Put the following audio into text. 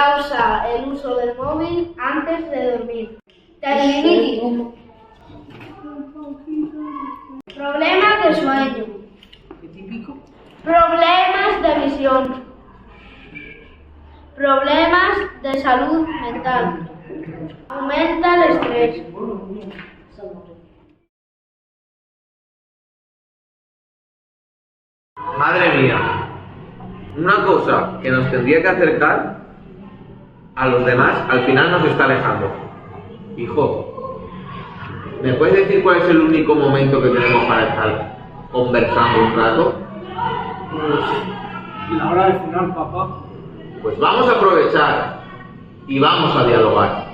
causa el uso del móvil antes de dormir. Tendinitis. Problemas de sueño. ¿Qué típico? Problemas de visión. Problemas de salud mental. Aumenta el estrés. Madre mía, una cosa que nos tendría que acercar a los demás, al final nos está alejando. Hijo, ¿me puedes decir cuál es el único momento que tenemos para estar conversando un rato? Pues la hora de cenar, papá. Pues vamos a aprovechar y vamos a dialogar.